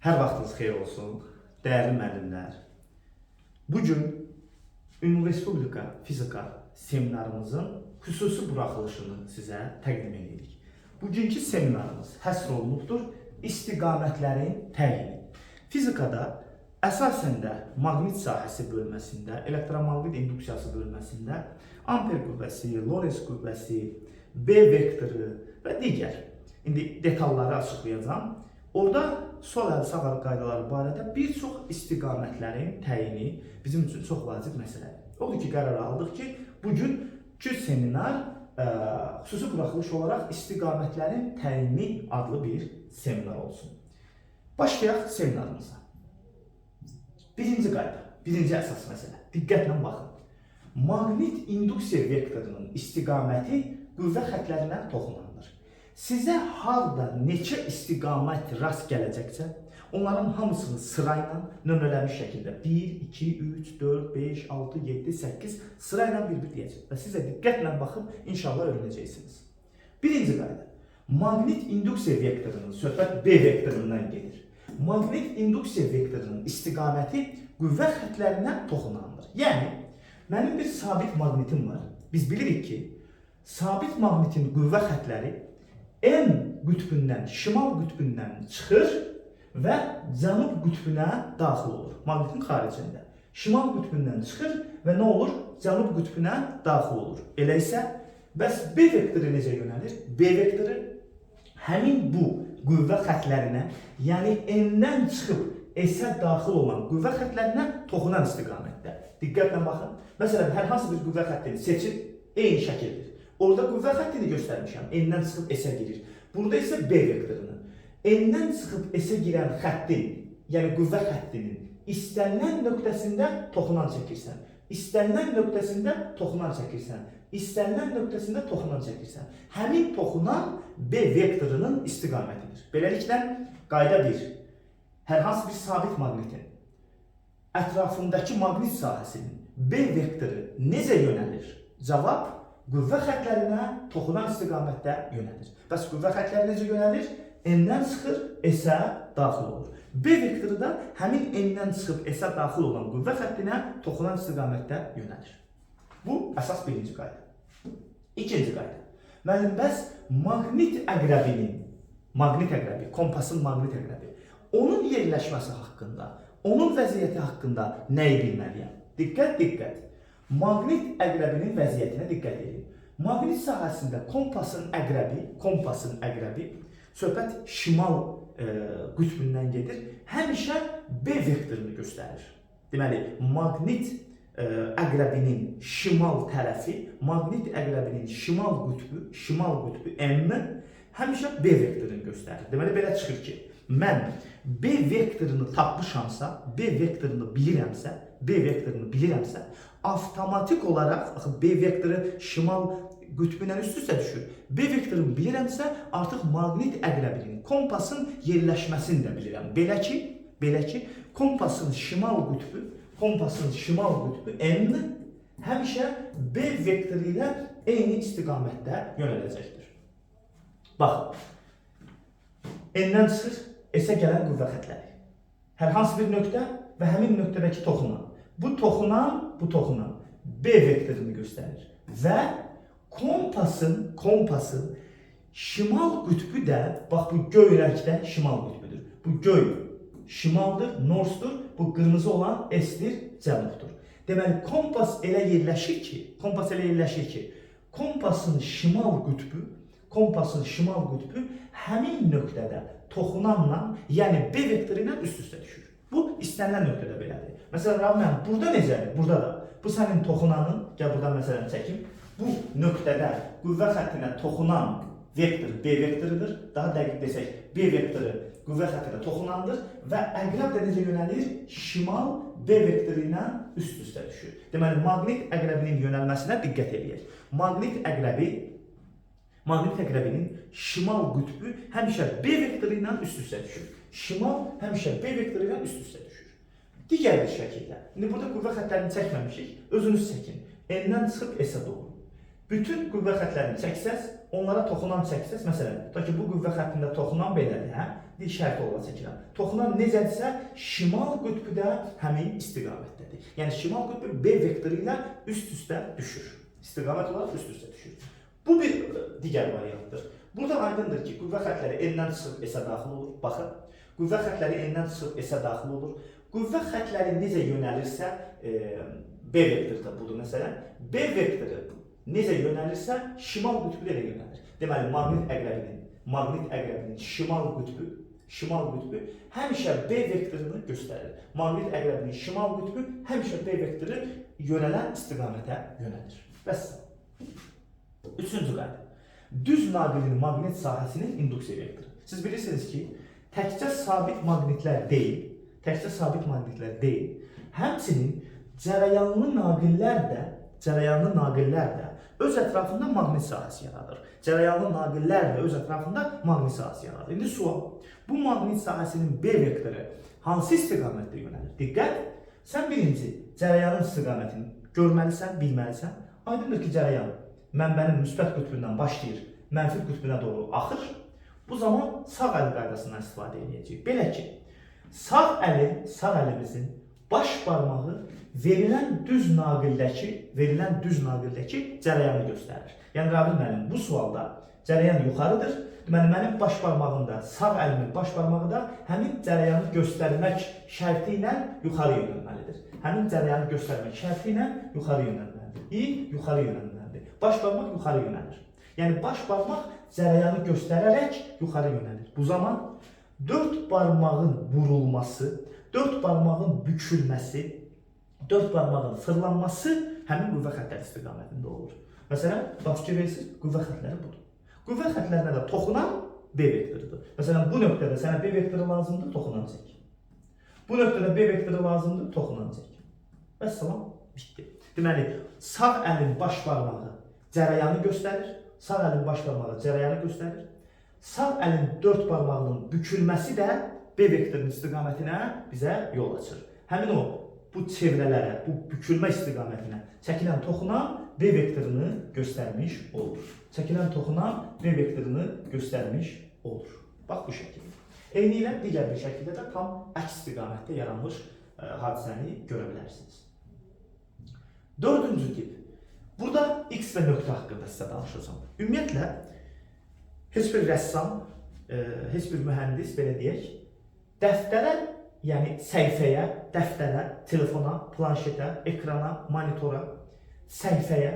Hər vaxtınız xeyir olsun, dəyərli müəllimlər. Bugün Ümumi Respublika Fizika seminarımızın xüsusi buraxılışını sizə təqdim edirik. Bugünkü seminarımız həsr olunubdur istiqamətlərin təyini. Fizikada əsasən də maqnit sahəsi bölməsində, elektromaqnit induksiyası bölməsində amper qüvvəsi, Lorentz qüvvəsi, B vektoru və digər detalları açıqlayacağam. Orada sol əl sağ əl qaydaları barədə bir çox istiqamətlərin təyini bizim üçün çox vacib məsələdir. Odur ki, qərar aldıq ki, bugünkü seminar xüsusi buraxılış olaraq istiqamətlərin təyini adlı bir seminar olsun. Başlayaq seminarımıza. Birinci qayda, birinci əsas məsələ. Diqqətlə baxın. Maqnit induksiya vektorunun istiqaməti qüvvə xətlərindən toxunandır. Sizə harda neçə istiqamət rast gələcəksə, onların hamısını sırayla nömrələmiş şəkildə 1, 2, 3, 4, 5, 6, 7, 8 sırayla bir-bir deyəcək. Və sizə diqqətlə baxıb inşallah öyrənəcəksiniz. Birinci qayda. Maqnit induksiya vektorunun, söhbət B vektorundan gedir. Maqnit induksiya vektorunun istiqaməti qüvvə xətlərindən toxunandır. Yəni, mənim bir sabit maqnitim var. Biz bilirik ki, sabit maqnitin qüvvə xətləri N qütbündən, şimal qütbündən çıxır və cənub qütbünə daxil olur, maqnitin xaricində. Şimal qütbündən çıxır və nə olur? Cənub qütbünə daxil olur. Elə isə, bəs B vektoru necə yönəlir? B vektoru həmin bu qüvvə xətlərinə, yəni N-dən çıxıb S-ə daxil olan qüvvə xətlərinə toxunan istiqamətdə. Diqqətlə baxın. Məsələn, hər hansı bir qüvvə xəttini seçin, eyni şəkildir. Orada qüvvə xəttini göstərmişəm, N-dən çıxıb S-ə girir. Burada isə B vektorunu. N-dən çıxıb S-ə girən xəttin, yəni qüvvə xəttinin istənilən nöqtəsində toxunan çəkirsən. İstənilən nöqtəsində toxunan çəkirsən. İstənilən nöqtəsində toxunan çəkirsən. Həmin toxunan B vektorunun istiqamətidir. Beləliklə, qayda 1. Hər hansı bir sabit maqnitin ətrafındakı maqnit sahəsinin B vektoru necə yönəlir? Cavab, qüvvə xətlərinə toxunan istiqamətdə yönəlir. Bəs qüvvə xətləri necə yönəlir? N-dən çıxır, S-ə daxil olur. B vektoru da həmin N-dən çıxıb S-ə daxil olan qüvvə xəttinə toxunan istiqamətdə yönəlir. Bu, əsas birinci qayda. İkinci qayda. Müəllim, bəs maqnit əqrəbi, kompasın maqnit əqrəbi, onun yerləşməsi haqqında, onun vəziyyəti haqqında nəyi bilməliyəm? Diqqət, diqqət. Maqnit əqrəbinin vəziyyətinə diqqət edin. Maqnit sahəsində kompasın əqrəbi, söhbət şimal qütbündən gedir, həmişə B vektorunu göstərir. Deməli, maqnit əqrəbinin şimal tərəfi, maqnit əqrəbinin şimal qütbü M həmişə B vektorunu göstərir. Deməli, belə çıxır ki, mən B vektorunu tapmışamsa, B vektorunu bilirəmsə, avtomatik olaraq B vektoru şimal qütbündən üst-üstə düşür. B vektorunu bilirəmsə, artıq maqnit əqrəbinin, kompasın yerləşməsini də bilirəm. Belə ki, kompasın şimal qütbü N həmişə B vektoru ilə eyni istiqamətdə yönələcəkdir. Baxın, N-dən çıxır, S-ə gələn qüvvə xətləri. Hər hansı bir nöqtə və həmin nöqtədəki toxunan. Bu toxunan B vektorunu göstərir. Və kompasın şimal qütbü də, bax bu göy rəngdə şimal qütbüdür. Bu göy şimaldır, northdur, bu qırmızı olan S-dir, cənubdur. Deməli, kompas elə yerləşir ki, kompasın şimal qütbü həmin nöqtədə toxunanla, yəni B vektoru ilə üst-üstə düşür. Bu, istənilən nöqtədə belədir. Məsələn, Rahman, burada necədir? Burada da. Bu sənin toxunanın, gəl buradan məsələn çəkim. Bu nöqtədə qüvvə xəttinə toxunan vektor B vektorudur. Daha dəqiq desək, B vektoru qüvvə xəttinə toxunandır və əqrəb də necə yönəlir? Şimal B vektoru ilə üst-üstə düşür. Deməli, maqnit əqrəbinin yönəlməsinə diqqət edək. Maqnit əqrəbinin şimal qütbü həmişə B vektoru ilə üst-üstə düşür. Şimal həmişə B vektoru ilə üst-üstə düşür. Digər bir şəkildə, indi burada qüvvə xətlərini çəkməmişik, özünüz çəkin. N-dən çıxıb S-ə doğru. Bütün qüvvə xətlərini çəksəz, onlara toxunan çəksəz, məsələn, tutaq ki, bu qüvvə xəttində toxunan belədir, hə? Bir şərti ola çəkirəm. Toxunan necədirsə, şimal qütbü də həmin istiqamətdədir. Yəni, şimal qütbü B vektoru ilə üst-üstə düşür. İstiqamət olaraq üst-üstə düşür. Bu bir digər variantdır. Burada aydındır ki, qüvvə xəttləri N-dən çıxıb S-ə daxil olur. Baxın, qüvvə xəttləri N-dən çıxıb S-ə daxil olur. Qüvvə xəttləri necə yönəlirsə, B vektoru da budur məsələn. B vektoru necə yönəlirsə, şimal qütbü də elə yönəlir. Deməli, maqnit əqrəbinin şimal qütbü həmişə B vektorunu göstərir. Maqnit əqrəbinin şimal qütbü həmişə B vektoru yönələn istiqamətə yönəlir. Bəs. Üçüncü qayda. Düz naqilin maqnit sahəsinin induksiya vektoru. Siz bilirsiniz ki, təkcə sabit maqnitlər deyil, həmçinin cərəyanlı naqillər də öz ətrafında maqnit sahəsi yaradır. Cərəyanlı naqillər də öz ətrafında maqnit sahəsi yaradır. İndi sual, bu maqnit sahəsinin B vektoru hansı istiqamətdə yönəlir? Diqqət, sən birinci cərəyanın istiqamətini görməlisən, bilməlisən. Aydındır ki, cərəyan mənbənin müsbət qütbündən başlayır, mənfi qütbünə doğru axır. Bu zaman sağ əl qaydasından istifadə edəcəyik. Belə ki, sağ əlimizin baş barmağı verilən düz naqildəki cərəyanı göstərir. Yəni, Rabil müəllim, bu sualda cərəyan yuxarıdır. Deməli, mənim baş barmağımda, sağ əlimin baş barmağı da həmin cərəyanı göstərmək şərti ilə yuxarı yönəlməlidir. Həmin cərəyanı göstərmək şərti ilə yuxarı yönəlməlidir. Yuxarı yönəlməlidir. Baş barmaq yuxarı yönəlir. Yəni, baş barmaq cərəyanı göstərərək yuxarı yönəlir. Bu zaman 4 barmağın burulması, 4 barmağın bükülməsi, 4 barmağın fırlanması həmin qüvvə xəttləri istiqamətində olur. Məsələn, fikir verirsiniz, qüvvə xəttləri budur. Qüvvə xəttlərinə də toxunan B vektorudur. Məsələn, bu nöqtədə sənə B vektoru lazımdır, toxunan çək. Bu nöqtədə B vektoru lazımdır, toxunan çək. Vəssalam, bitdi. Deməli, sağ əlin baş barmağı cərəyanı göstərir, sağ əlin baş barmağı cərəyanı göstərir. Sağ əlin 4 barmağının bükülməsi də B vektorunun istiqamətinə bizə yol açır. Həmin o, bu çevrələrə, bu bükülmə istiqamətinə çəkilən toxunan B vektorunu göstərmiş olur. Çəkilən toxunan B vektorunu göstərmiş olur. Bax, bu şəkildə. Eyni ilə digər bir şəkildə də tam əks istiqamətdə yaranmış hadisəni görə bilərsiniz. Dördüncü tip. Burada X və nöqtə haqqında sizə danışacağım. Ümumiyyətlə, heç bir rəssam, heç bir mühəndis, belə deyək, dəftərə, yəni səhifəyə, dəftərə, telefona, planşetə, ekrana, monitora, səhifəyə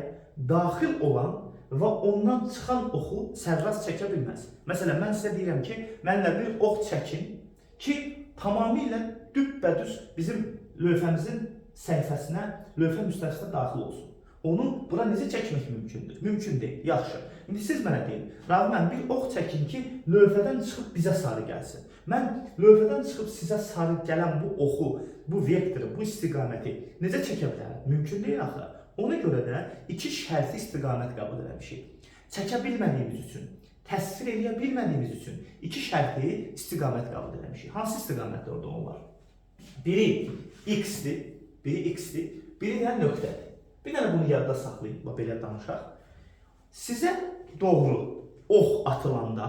daxil olan və ondan çıxan oxu sərrast çəkə bilməz. Məsələn, mən sizə deyirəm ki, mənlə bir ox çəkin ki, tamamilə düppədüz bizim lövhəmizin səhifəsinə, lövhə müstəvisinə daxil olsun. Onu bura necə çəkmək mümkündür? Mümkün deyil, yaxşı. İndi siz mənə deyin, Rabi, mən bir ox çəkin ki, lövhədən çıxıb bizə sarı gəlsin. Mən lövhədən çıxıb sizə sarı gələn bu oxu, bu vektoru, bu istiqaməti necə çəkə bilərəm? Mümkün deyil axı. Ona görə də iki şərti istiqamət qəbul etmişik. Çəkə bilmədiyimiz üçün, təsvir edə bilmədiyimiz üçün iki şərti istiqamət qəbul etmişik. Hansı istiqamətlər orada onlar? Biri X-dir, biri də nöqtədir. Bir dənə bunu yadda saxlayın, belə danışaq. Sizə doğru ox atılanda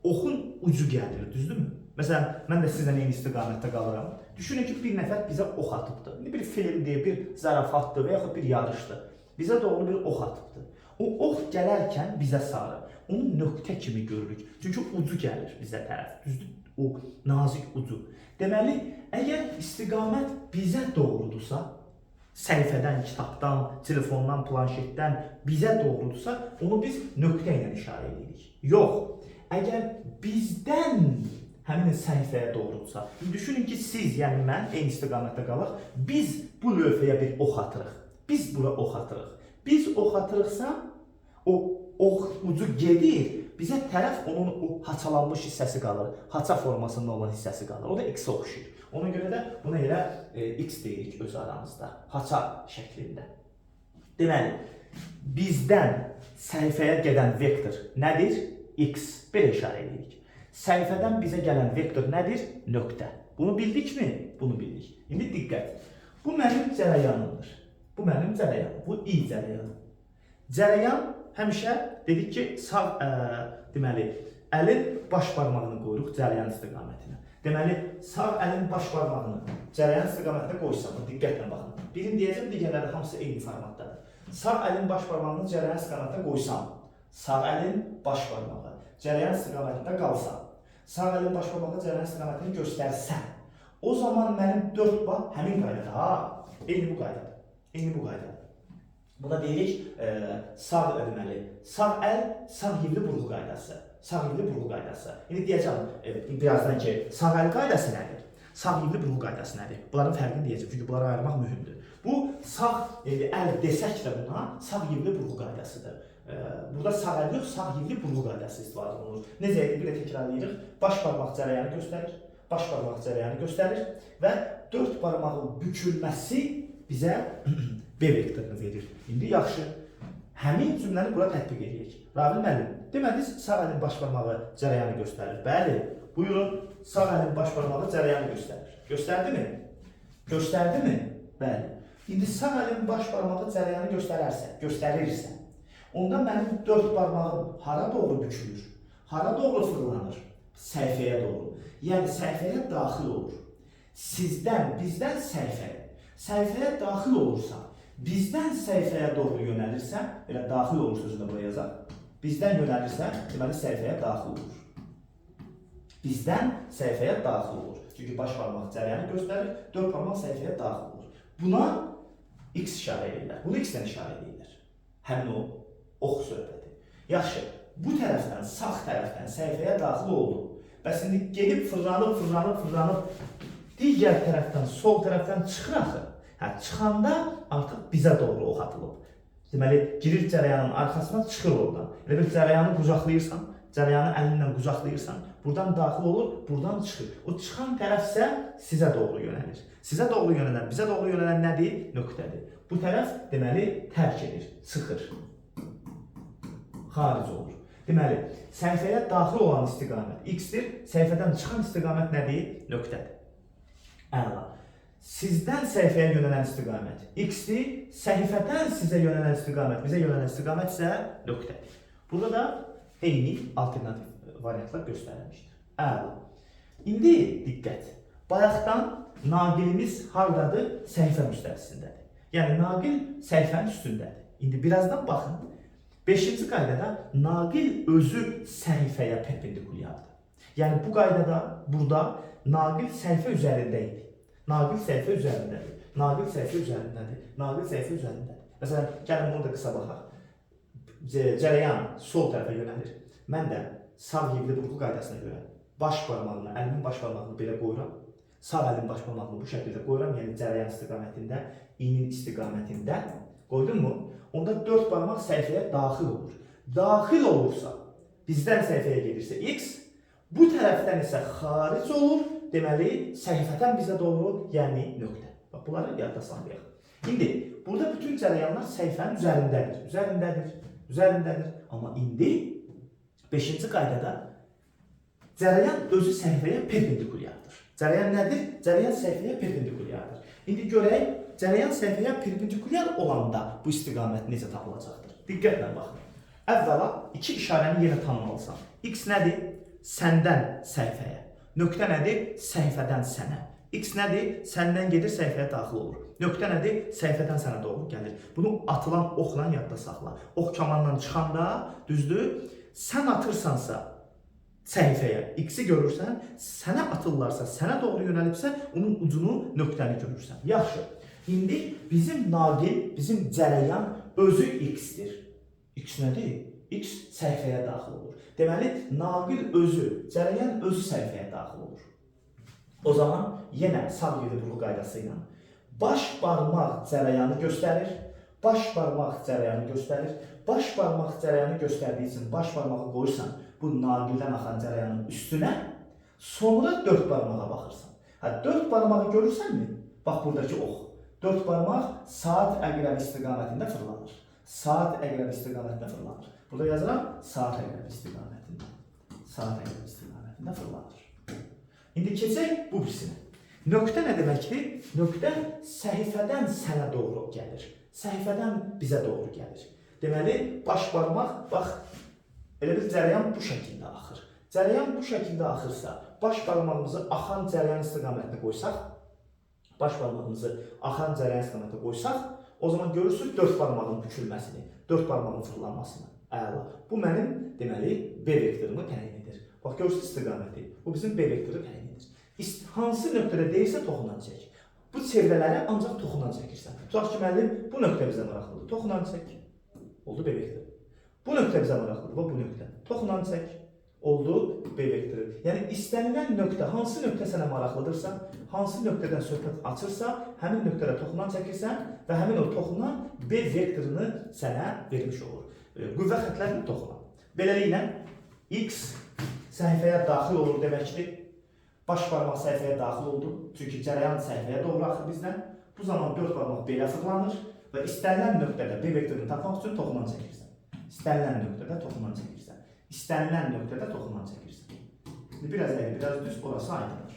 oxun ucu gəlir, düzdürmü? Məsələn, mən də sizlə eyni istiqamətdə qalıram. Düşünün ki, bir nəfər bizə ox atıbdır. Bir filmdir, bir zarafatdır və yaxud bir yarışdır. Bizə doğru bir ox atıbdır. O ox gələrkən bizə sarı, onu nöqtə kimi görürük. Çünki ucu gəlir bizə tərəf, düzdür? O nazik ucu. Deməli, əgər istiqamət bizə doğrudursa, səhifədən, kitabdan, telefondan, planşetdən bizə doğrudursa, onu biz nöqtə ilə işarə edirik. Yox, əgər bizdən həmin səhifəyə doğrudursa, düşünün ki, siz, yəni mən, eyni istiqamətdə qalaq, biz bu lövhəyə bir ox atırıq. Biz bura ox atırıq. Biz ox atırıqsa, o ox ucu gedir, bizə tərəf onun o haçalanmış hissəsi qalır, haça formasında olan hissəsi qalır. O da X-ə oxşayır. Ona görə də buna elə X deyirik öz aramızda, haça şəklində. Deməli, bizdən səhifəyə gedən vektor nədir? X. Belə işarə edirik. Səhifədən bizə gələn vektor nədir? Nöqtə. Bunu bildikmi? Bunu bildik. İndi diqqət. Bu mənim cərəyanımdır. Bu mənim cərəyanım. Bu I cərəyanı. Cərəyan həmişə dedik ki, sağ deməli, əlin baş barmağını qoyuruq cərəyan istiqamətinə. Deməli, sağ əlin baş barmağını cərəyan istiqamətinə qoysam, diqqətlə baxın. Birini deyəcəm, digərləri hamısı eyni formatdadır. Sağ əlin baş barmağını cərəyan istiqamətinə qoysam, sağ əlin baş barmağı cərəyan istiqamətində qalsa, sağ əlin baş barmağı cərəyan istiqamətini göstərsən, o zaman mənim 4 bax həmin qaydada, ha, eyni bu qaydadır. Eyni bu qaydadır. Buna deyirik, sağ deməli, sağ əl, sağ yivli burğu qaydası. Sağ yivli burğu qaydası. İndi deyəcəm birazdan ki, sağ əl qaydası nədir? Sağ yivli burğu qaydası nədir? Bunların fərqini deyəcəm, çünki bunları ayırmaq mühümdür. Bu, sağ əl desək də buna, sağ yivli burğu qaydasıdır. Burada sağ əl yox, sağ yivli burğu qaydası istifadə olunur. Necə edir? Bir də təkrarlayırıq. Baş barmaq cərəyanı göstərir. Baş barmaq cərəyanı göstərir və 4 barmağın bükülməsi bizə B vektorunu verir. İndi yaxşı, həmin cümləni bura tətbiq edirik. Rabil müəllim, deməli, sağ əlin baş barmağı cərəyanı göstərir. Bəli, buyurun, sağ əlin baş barmağı cərəyanı göstərir. Göstərdi mi? Göstərdi mi? Bəli. İndi sağ əlin baş barmağı cərəyanı göstərirsə, onda mənim 4 barmağım hara doğru bükülür? Hara doğru fırlanır? Səhifəyə doğru. Yəni, səhifəyə daxil olur. Sizdən, bizdən səhifəyə. Səhifəyə daxil olursa, bizdən səhifəyə doğru yönəlirsə, elə daxil olur sözünü buraya yazaq. Bizdən yönəlirsə, deməli səhifəyə daxil olur. Bizdən səhifəyə daxil olur. Çünki baş barmaq cərəyanı göstərir, 4 barmaq səhifəyə daxil olur. Buna X işarə edirlər. Bunu X-dən işarə edirlər. Həmin o ox söhbəti. Yaxşı, bu tərəfdən, sağ tərəfdən səhifəyə daxil oldu. Bəs indi gedib fırlanıb, digər tərəfdən, sol tərəfdən çıxır axı. Hə, çıxanda artıq bizə doğru ox atılıb. Deməli, girir cərəyanın arxasına, çıxır oradan. Elə bir cərəyanı qucaqlayırsan, cərəyanı əlinlə qucaqlayırsan, buradan daxil olur, buradan çıxır. O çıxan tərəfsə sizə doğru yönəlir. Sizə doğru yönələn, bizə doğru yönələn nədir? Nöqtədir. Bu tərəf, deməli, tərk edir, çıxır. Xaric olur. Deməli, səhifəyə daxil olan istiqamət X-dir, səhifədən çıxan istiqamət nədir? Nöqtədir. Əla. Sizdən səhifəyə yönələn istiqamət X-dir, səhifədən sizə yönələn istiqamət, bizə yönələn istiqamət isə nöqtədir. Burada da eyni alternativ variantlar göstərilmişdir. Əla. İndi diqqət. Bayaqdan naqilimiz hardadır? Səhifə müstəvisindədir. Yəni, naqil səhifənin üstündədir. İndi birazdan baxın. 5-ci qaydada naqil özü səhifəyə perpendikulyardır. Yəni, bu qaydada, burada naqil səhifə üzərində idi. Naqil səhifə üzərindədir. Naqil səhifə üzərindədir. Naqil səhifə üzərindədir. Məsələn, gəlin bunu da qısa baxaq. Cərəyan sol tərəfə yönəlir. Mən də sağ yivli burğu qaydasına görə baş barmağını, əlimin baş barmağını belə qoyuram. Sağ əlimin baş barmağını bu şəkildə qoyuram. Yəni, cərəyan istiqamətində, inin istiqamətində. Qoydun mu? Onda 4 barmaq səhifəyə daxil olur. Daxil olursa, bizdən səhifəyə gedirsə X, bu tərəfdən isə xaric olur. Deməli, səhifədən bizə doğru, yəni nöqtə. Bax, bunları yadda saxlayaq. İndi, burada bütün cərəyanlar səhifənin üzərindədir. Amma indi 5-ci qaydada cərəyan özü səhifəyə perpendikulyardır. Cərəyan nədir? Cərəyan səhifəyə perpendikulyardır. İndi görək, cərəyan səhifəyə perpendikulyar olanda bu istiqamət necə tapılacaqdır? Diqqətlə baxın. Əvvəla, 2 işarəni yenə tanımalısan. X nədir? Səndən səhifəyə. Nöqtə nədir? Səhifədən sənə. X nədir? Səndən gedir, səhifəyə daxil olur. Nöqtə nədir? Səhifədən sənə doğru gəlir. Bunu atılan oxla yadda saxla. Ox kamandan çıxanda, düzdür, sən atırsansa səhifəyə, X-i görürsən, sənə atırlarsa, sənə doğru yönəlibsə, onun ucunu, nöqtəni görürsən. Yaxşı, indi bizim naqil, bizim cərəyan özü X-dir. X nədir? X səhifəyə daxil olur. Deməli, naqil özü, cərəyan özü səhifəyə daxil olur. O zaman yenə sağ yivli burğu qaydası ilə baş barmaq cərəyanı göstərir, baş barmaq cərəyanı göstərir, baş barmaq cərəyanı göstərdiyi üçün baş barmağı qoyursan bu naqildən axan cərəyanın üstünə, sonra 4 barmağa baxırsan. 4 barmağı görürsənmi? Bax, buradakı ox. 4 barmaq saat əqrəbi istiqamətində fırlanır. Saat əqrəbi istiqamətində fırlanır. Burada yazıram, saat əqrəbi istiqamətində. Saat əqrəbi istiqamətində fırlanır. İndi keçək bu birisinə. Nöqtə nə deməkdir? Nöqtə səhifədən sənə doğru gəlir. Səhifədən bizə doğru gəlir. Deməli, baş barmaq, bax, elə bir cərəyan bu şəkildə axır. Cərəyan bu şəkildə axırsa, baş barmağımızı axan cərəyan istiqamətinə qoysaq, o zaman görürsünüz 4 barmağın bükülməsini, 4 barmağın fırlanmasını. Əla. Bu mənim, deməli, B vektorumu təyin edir. Bax, görürsünüz istiqaməti. Bu bizim B vektoru təyin edir. Hansı nöqtədə deyilsə toxunan çək. Bu çevrələrə ancaq toxunan çəkirsən. Tutaq ki, müəllim, bu nöqtə bizə maraqlıdır. Toxunan çək. Oldu B vektoru. Bu nöqtə bizə maraqlıdır. Bu nöqtə. Toxunan çək. Oldu B vektoru. Yəni, istənilən nöqtə, hansı nöqtə sənə maraqlıdırsa, hansı nöqtədən söhbət açırsa, həmin nöqtədə toxunan çəkirsən və həmin o toxunan B vektorunu sənə vermiş olur. Qüvvə xətlərini toxunan. Beləliklə, X səhifəyə daxil olur deməkdir. Baş barmaq səhifəyə daxil oldu. Çünki cərəyan səhifəyə doğru axır bizdən. Bu zaman 4 barmaq belə fırlanır və istənilən nöqtədə B vektorunu tapmaq üçün toxunan çəkirsən. İstənilən nöqtədə toxunan çəkirsən. İstənilən nöqtədə toxunan çəkirsən. Biraz əyri, biraz düz, orası aydındır.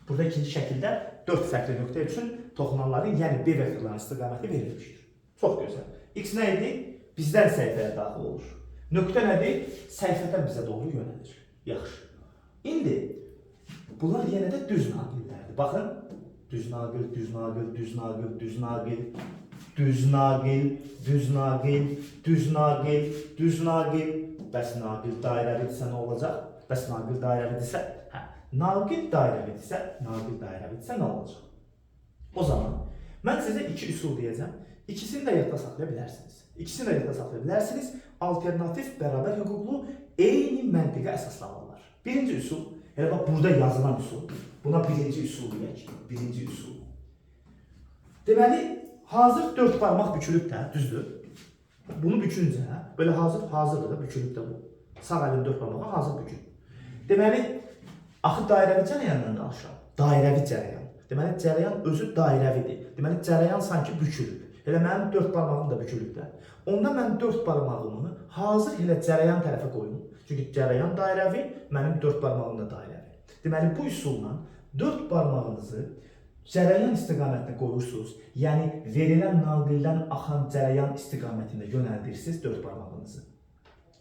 Burada ikinci şəkildə 4 fərqli nöqtə üçün toxunanların, yəni B vektorların istiqaməti verilmişdir. Çox gözəl. X nə idi? Bizdən səhifəyə daxil olur. Nöqtə nədir? Səhifədən bizə doğru yönəlir. Yaxşı. İndi bunlar yenə də düz naqillərdir. Baxın. Düz naqil, düz naqil, düz naqil, düz naqil, düz naqil, düz naqil, düz naqil, düz naqil. Bəs naqil dairəvidirsə nə olacaq? Bəs naqil dairəvidirsə, naqil dairəvidirsə nə olacaq? O zaman mən sizə 2 üsul deyəcəm. İkisini də yadda saxlaya bilərsiniz. Alternativ, bərabər hüquqlu, eyni məntiqə əsaslanırlar. Birinci üsul, elə bax, burada yazılan üsul. Buna birinci üsul deyək. Birinci üsul. Deməli, hazır 4 barmaq bükülüb də, düzdür. Bunu büküncə, belə hazırdır da, bükülüb də bu. Sağ əlin 4 barmağı hazır bükülüb. Deməli, axı dairəvi cərəyandan danışıram. Dairəvi cərəyan. Deməli, cərəyan özü dairəvidir. Deməli, cərəyan sanki bükülüb. Elə mənim 4 barmağım da bükülüb də. Onda mən 4 barmağımı hazır elə cərəyan tərəfə qoyum. Çünki cərəyan dairəvi, mənim 4 barmağım da dairəvi. Deməli, bu üsulla 4 barmağınızı cərəyan istiqamətinə qoyursunuz. Yəni, verilən naqildən axan cərəyan istiqamətində yönəldirsiniz 4 barmağınızı.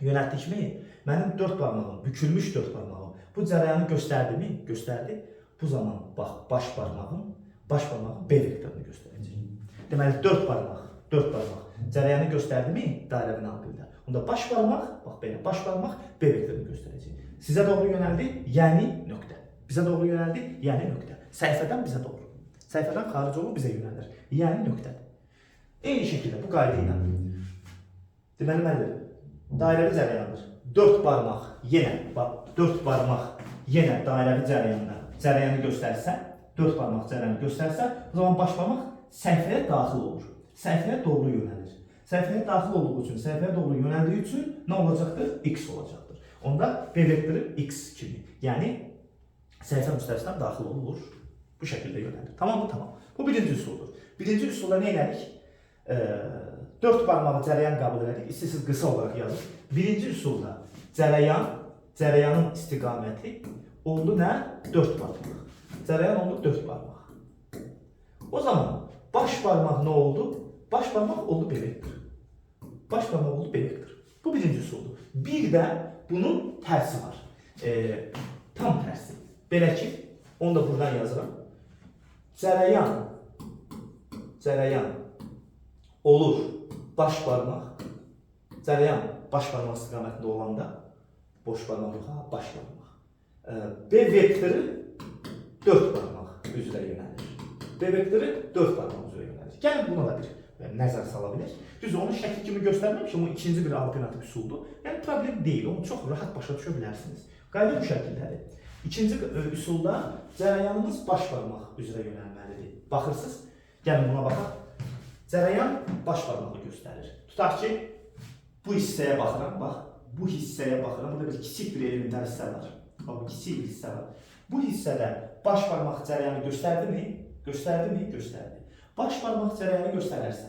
Yönəltdikmi? Mənim 4 barmağım, bükülmüş 4 barmağım bu cərəyanı göstərdi mi? Göstərdi. Bu zaman, bax, baş barmağım B vektorunu göstərəcək. Deməli, 4 barmaq cərəyanı göstərdi mi? Dairəvi naqildə. Onda baş barmaq, bax belə, baş barmaq B vektorunu göstərəcək. Sizə doğru yönəldi, yəni nöqtə. Bizə doğru yönəldi, yəni nöqtə. Səhifədən bizə doğru. Səhifədən xaric olub bizə yönəlir, yəni nöqtədir. Eyni şəkildə bu qayda ilə. Deməli, müəllim, dairəvi cərəyandır. 4 barmaq yenə, bax, 4 barmaq yenə dairəvi cərəyanda cərəyanı göstərsə, 4 barmaq cərəyanı göstərsə, o zaman baş barmaq səhifəyə daxil olur. Səhifəyə doğru yönəlir. Səhifəyə daxil olduğu üçün, səhifəyə doğru yönəldiyi üçün nə olacaqdır? X olacaqdır. Onda B vektoru X kimi. Yəni, səhifə müstəvisinə daxil olur. Bu şəkildə yönəlir. Tamam mı? Tamam. Bu birinci üsuldur. Birinci üsulda nə elədik? 4 barmağı cərəyan qəbul elədik. İstəsiz qısa olaraq yazın. Birinci üsulda cərəyanın istiqaməti oldu nə? 4 barmaq. Cərəyan oldu 4 barmaq. O zaman baş barmaq nə oldu? Baş barmaq oldu B vektor. Baş barmaq oldu B vektor. Bu birinci üsuldur. Bir də bunun tərsi var. Tam tərsi. Belə ki, onu da buradan yazıram. Cərəyan olur baş barmaq. Cərəyan baş barmaq istiqamətində olanda, boş barmaq yox, baş barmaq. B vektoru 4 barmaq üzrə yönəlir. B vektoru 4 barmaq üzrə yönəlir. Gəlin buna da bir nəzər sala bilir. Düz onu şəkil kimi göstərməmişim, o ikinci bir alternativ üsuldur. Yəni problem deyil, onu çox rahat başa düşə bilərsiniz. Qayda bu şəkildədir. İkinci üsulda cərəyanımız baş barmaq üzrə yönəlməlidir. Baxırsınız, gəlin buna baxaq. Cərəyan baş barmağı göstərir. Tutaq ki, bu hissəyə baxıram, bax, bu hissəyə baxıram. Burada bir kiçik bir elementar hissə var. Bax, bu kiçik bir hissə var. Bu hissədə baş barmaq cərəyanı göstərdimi? Göstərdi. Baş barmaq cərəyanı göstərərsə,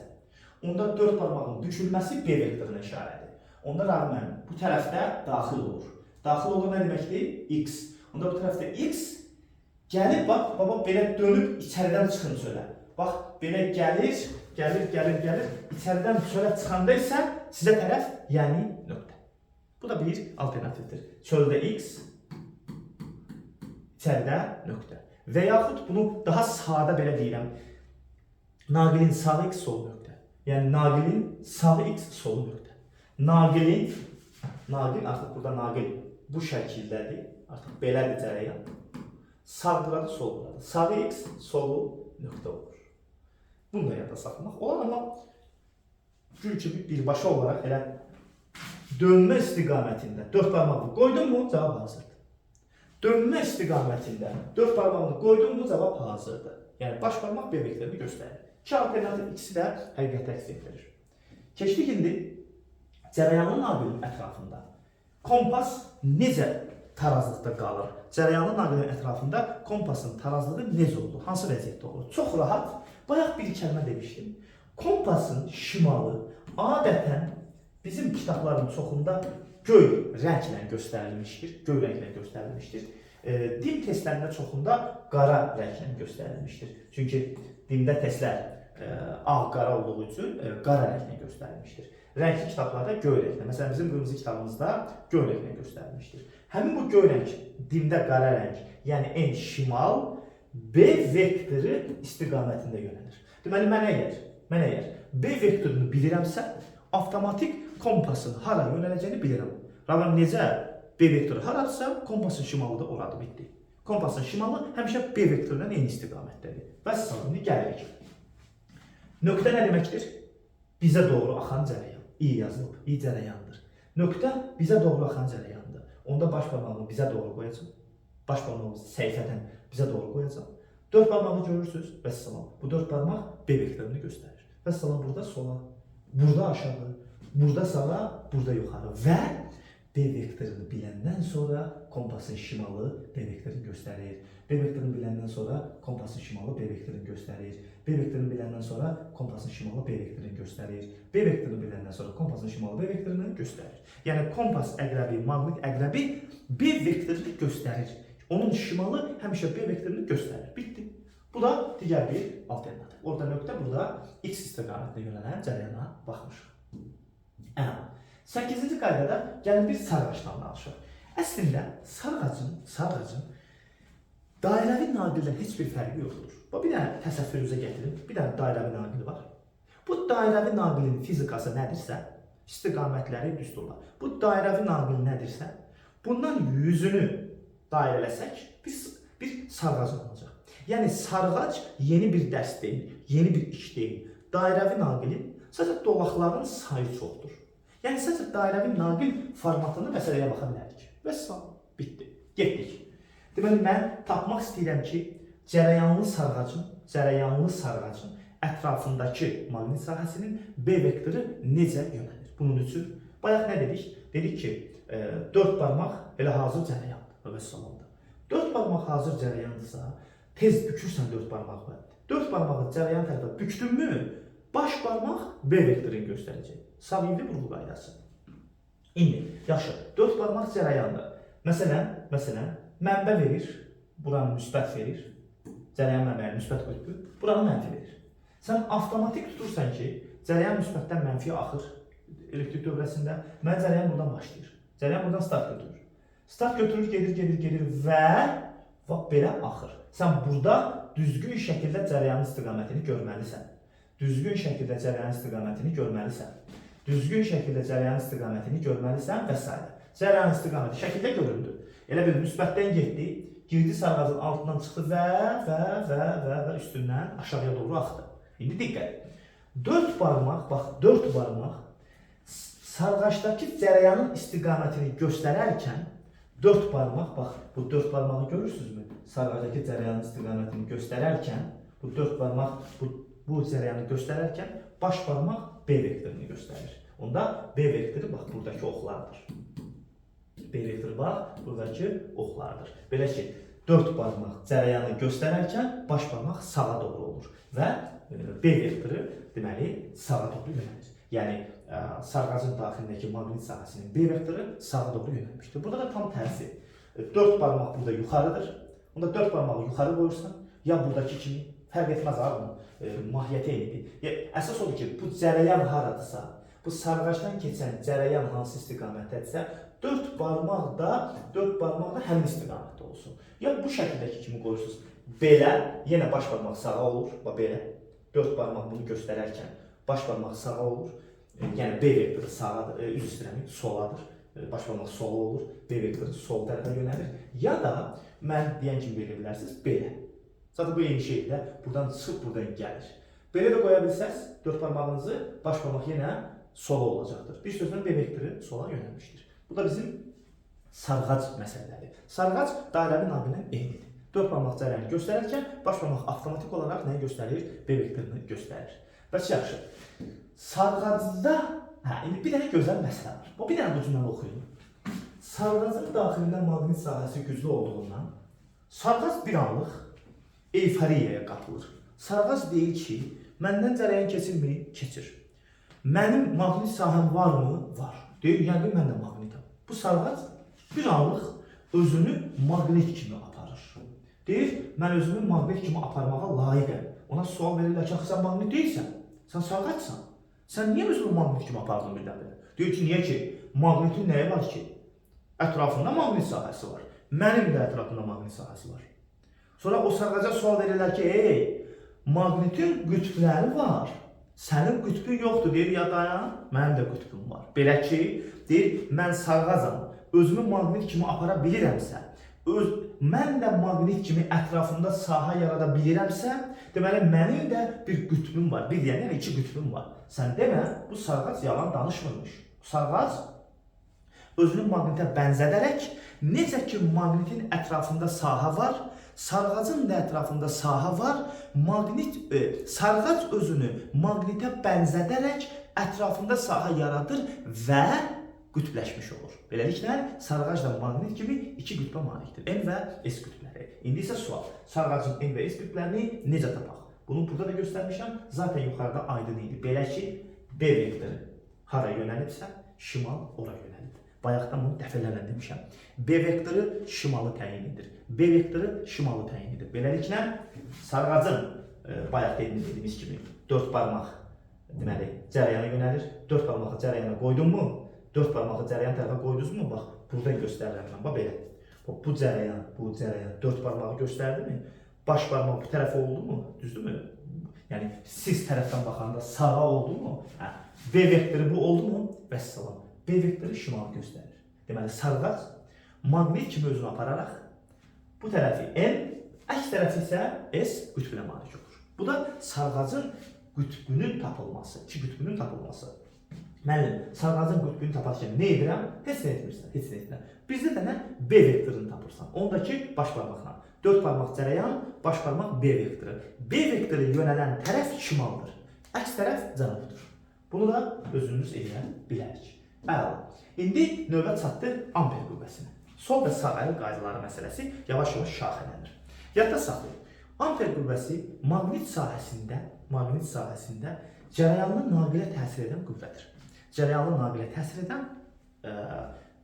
onda 4 barmağın bükülməsi B vektoruna işarədir. Onda rəğmən bu tərəfdə daxil olur. Daxil olur nə deməkdir? X. Onda bu tərəfdə X gəlir, bax, belə dönüb içəridən çıxın çölə. Bax, belə gəlir, gəlir. İçəridən çölə çıxanda isə sizə tərəf, yəni nöqtə. Bu da bir alternativdir. Çöldə x, içəridə nöqtə. Və yaxud bunu daha sadə belə deyirəm. Naqilin sağı x, solu nöqtə. Yəni naqilin sağı x, solu nöqtə. Naqil artıq burada naqil bu şəkildədir. Artıq belədir cərəyan. Sağ buradır, sol buradır. Sağı x, solu nöqtə olur. Bunu da yadda saxlamaq olar, amma gül kimi birbaşa olaraq elə dönmə istiqamətində 4 barmağı qoydun mu, cavab hazırdır. Dönmə istiqamətində 4 barmağını qoydun mu, cavab hazırdır. Yəni baş barmaq B vektorini göstərir. İki alternativ ikisi də həqiqəti əks etdirir. Keçdik indi cərəyanlı naqilin ətrafında. Kompas necə tarazlıqda qalır? Cərəyanlı naqilin ətrafında kompasın tarazlığı necə olur? Hansı vəziyyətdə olur? Çox rahat. Bayaq bir kəlmə demişdim. Kompasın şimalı adətən bizim kitabların çoxunda göy rənglə göstərilmişdir. Dim testlərində çoxunda qara rənglə göstərilmişdir. Çünki dimdə testlər ağ-qara olduğu üçün qara rənglə göstərilmişdir. Rəngli kitablarda göy rənglə. Məsələn, bizim qırmızı kitabımızda göy rənglə göstərilmişdir. Həmin bu göy rəng, dimdə qara rəng, yəni en şimal B vektoru istiqamətində yönəlir. Deməli, mən əgər B vektorunu bilirəmsə, avtomatik kompasın hara yönələcəyini bilirəm. Ravan necə B vektoru haradırsa, kompasın şimalı da oradır, bitdi. Kompasın şimalı həmişə B vektorundan eyni istiqamətdədir. Və indi gəlirik. Nöqtə nə deməkdir? Bizə doğru axan cərəyan. İ yazılıb, İ cərəyandır. Nöqtə bizə doğru axan cərəyandır. Onda baş barmağını bizə doğru qoyacaq. Baş barmağımızı səhifədən bizə doğru qoyacaq. 4 barmağı görürsünüz, vəssalam. Bu 4 barmaq B vektorunu göstərir. Vəssalam, burada sola, burada aşağı, burada sağa, burada yuxarı və B vektorunu biləndən sonra kompasın şimalı B vektorunu göstərir. B vektorunu biləndən sonra kompasın şimalı B vektorunu göstərir. B vektorunu biləndən sonra kompasın şimalı B vektorunu göstərir. B vektorunu biləndən sonra kompasın şimalı B vektorunu göstərir. Yəni kompas əqrəbi, maqnit əqrəbi B vektorunu göstərir. Onun şimalı həmişə B vektorunu göstərir. Bitdi. Bu da digər bir alternativ. Orada nöqtə, burada x istiqamətində yönələn cərəyana baxmışıq. 8-ci qaydada gəlin bir sarğacdan danışaq. Əslində sarğacın dairəvi naqildən heç bir fərqi yoxdur. Bir dənə təsəvvürünüzə gətirin. Bir dənə dairəvi naqil var. Bu dairəvi naqilin fizikası nədirsə, istiqamətləri düsturlar. Bu dairəvi naqil nədirsə, bundan yüzünü dairələsək bir sarğac olacaq. Yəni sarğac yeni bir dərs deyil, yeni bir iş deyil. Dairəvi naqilin sadəcə dolaqların sayı çoxdur. Yəni sadəcə dairəvi naqil formatında məsələyə baxa bilərik. Və bitdi. Getdik. Deməli, mən tapmaq istəyirəm ki, cərəyanlı sarğacın ətrafındakı maqnit sahəsinin B vektoru necə yönəlir? Bunun üçün bayaq nə dedik? Dedik ki, 4 barmaq elə hazır cərəyandır. Və salonda. 4 barmaq hazır cərəyandırsa, tez bükürsən 4 barmağı. 4 barmağı cərəyan tərəfə bükdünmü, baş barmaq B vektorunu göstərəcək. Sağ indi vurğu qaydası. İndi, yaxşı, 4 barmaq cərəyandır. Məsələn, mənbə verir, buranı müsbət verir, cərəyan mənbəyi müsbət qütbü, buranı mənfi verir. Sən avtomatik tutursan ki, cərəyan müsbətdən mənfiyə axır elektrik dövrəsində, mən cərəyan buradan başlayır. Cərəyan buradan start götürür. Start götürür, gedir və belə axır. Sən burada düzgün şəkildə cərəyanın istiqamətini görməlisən. Düzgün şəkildə cərəyanın istiqamətini görməlisən və s. Cərəyanın istiqaməti şəkildə göründü. Elə bir müsbətdən getdi, girdi sarğacın altından çıxdı və üstündən aşağıya doğru axdı. İndi diqqət. 4 barmaq sarğacdakı cərəyanın istiqamətini göstərərkən 4 barmaq, bu 4 barmağı görürsünüzmü? Sarğacdakı cərəyanın istiqamətini göstərərkən, bu 4 barmaq bu cərəyanı göstərərkən baş barmaq B vektorunu göstərir. Onda B vektoru bax buradakı oxlardır. B vektoru bax buradakı oxlardır. Belə ki, 4 barmaq cərəyanı göstərərkən baş barmaq sağa doğru olur və B vektoru deməli sağa doğru yönəlir. Yəni sarğacın daxilindəki maqnit sahəsinin B vektoru sağa doğru yönəlmişdir. Burada da tam tərsi. 4 barmaq burada yuxarıdır. Onda 4 barmağı yuxarı qoyursan, ya buradakı kimi Fərq etməz abi, mahiyyəti eynidir. Əsas odur ki, bu cərəyan haradırsa, bu sarğacdan keçən cərəyan hansı istiqamətdədirsə, dörd barmaq da həmin istiqamətdə olsun. Ya bu şəkildəki kimi qoyursunuz, belə, yenə baş barmaq sağa olur, belə, dörd barmaq bunu göstərərkən baş barmaq sağa olur, yəni B vektoru sağadır, üzr istəyirəm, soladır, baş barmaq sola olur, B vektoru sol tərəfə yönəlir, ya da mən deyən kimi verə bilərsiniz, belə. Zaten bu eyni şeydir də, buradan çıxıb buradan gəlir. Belə də qoya bilsəz, dörd barmağınızı, baş barmaq yenə sola olacaqdır. Bir sözlə B vektoru sola yönəlmişdir. Bu da bizim sarğac məsələləri. Sarğac dairəvi naqilə eynidir. Dörd barmaq cərəyanı göstərərkən, baş barmaq avtomatik olaraq nəyi göstərir? B vektorunu göstərir. Bəs yaxşı. Sarğacda, indi bir dənə gözəl məsələ var. Bir dənə bu cümləni oxuyun. Sarğacın daxilində maqnit sahəsi güclü olduğundan, sarğac bir anlıq eyfariyaya qapılır. Sarğac deyir ki, məndən cərəyan keçirmi? Keçir. Mənim maqnit sahəm varmı? Var. Deyir, yəni mən də maqnitam. Bu sarğac bir anlıq özünü maqnit kimi aparır. Deyir, mən özümü maqnit kimi aparmağa layiqəm. Ona sual verirlər ki, sən maqnit deyilsən, sən sarğacsan. Sən niyə özünü maqnit kimi apardın birdən belə? Deyir ki, niyə ki? Maqnitin nəyi var ki? Ətrafında maqnit sahəsi var. Mənim də ətrafında maqnit sahəsi var. Sonra o sarğaca sual verirlər ki, maqnitin qütbləri var. Sənin qütbün yoxdur, deyir, ya dayan, mənim də qütbüm var. Belə ki, deyir, mən sarğacam, özümü maqnit kimi apara bilirəmsə, mən də maqnit kimi ətrafında sahə yarada bilirəmsə, deməli, mənim də bir qütbüm var. Bir deyən, yəni iki qütbüm var. Sən demə, bu sarğac yalan danışmırmış. Sarğac özünü maqnitə bənzədərək, necə ki, maqnitin ətrafında sahə var, sarğacın da ətrafında sahə var, sarğac özünü maqnitə bənzədərək ətrafında sahə yaradır və qütbləşmiş olur. Beləliklə, sarğac da maqnit kimi iki qütbə malikdir. N və S qütbləri. İndi isə sual, sarğacın N və S qütblərini necə tapaq? Bunu burada da göstərmişəm, zaten yuxarıda aydın idi. Belə ki, B vektoru hara yönəlibsə, şimal ora yönəlib. Bayaqdan bunu dəfələrlə demişəm. B vektoru şimalı təyin edir. B vektoru şimalı təyin edir. Beləliklə, sarğacın bayaq dediyimiz kimi 4 barmaq deməli cərəyana yönəlir. 4 barmağı cərəyana qoydunmu? 4 barmağı cərəyan tərəfə qoydunuzmu? Bax, buradan göstərirəm mən. Bax belə. Bu cərəyan 4 barmağı göstərdimi? Baş barmaq bu tərəfə oldumu? Düzdürmü? Yəni siz tərəfdən baxanda sağa oldumu? B vektoru bu oldumu? Vəssalam. B vektoru şimalı göstərir. Deməli, sarğac maqnit kimi özünü apararaq bu tərəfi N, əks tərəfi isə S qütbünə malik olur. Bu da sarğacın qütbünün tapılması, iki qütbünün tapılması. Müəllim, sarğacın qütbünü taparkən nə edirəm? Heç nə etmirsən, heç nə etmirəm. Bizdə də nə? B vektorunu tapırsan. Ondakı baş barmaqla. 4 barmaq cərəyan, baş barmaq B vektoru. B vektoru yönələn tərəf şimaldır. Əks tərəf cənubdur. Bunu da özümüz eləyə bilərik. Əla. İndi növbə çatdı amper qüvvəsinə. Sol və sağ əl qaydaları məsələsi yavaş-yavaş şaxələnir. Yadda saxlayın. Amper qüvvəsi maqnit sahəsində cərəyanlı naqilə təsir edən qüvvədir. Cərəyanlı naqilə təsir edən